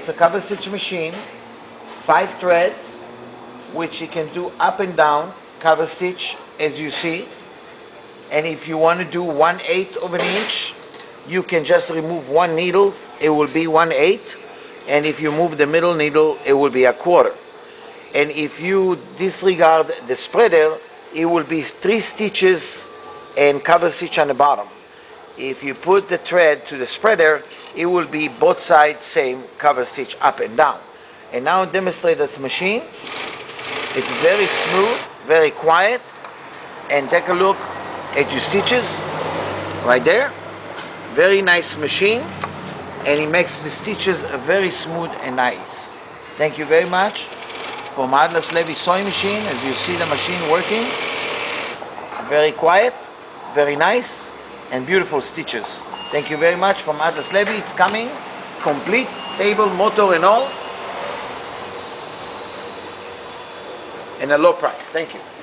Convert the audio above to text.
it's a cover stitch machine, 5 threads, which you can do up and down cover stitch as you see. And if you want to do 1/8 of an inch, you can just remove one needle, it will be 1/8. And if you move the middle needle, it will be 1/4. And if you disregard the spreader, it will be 3 stitches and cover stitch on the bottom. If you put the thread to the spreader, it will be both sides same cover stitch up and down. And now I'll demonstrate this machine. It's very smooth, very quiet. And take a look at your stitches right there. Very nice machine, and it makes the stitches very smooth and nice. Thank you very much from Atlas Levy sewing machine. As you see the machine working, very quiet, very nice, and beautiful stitches. Thank you very much from Atlas Levy. It's coming complete, table, motor, and all, and a low price. Thank you.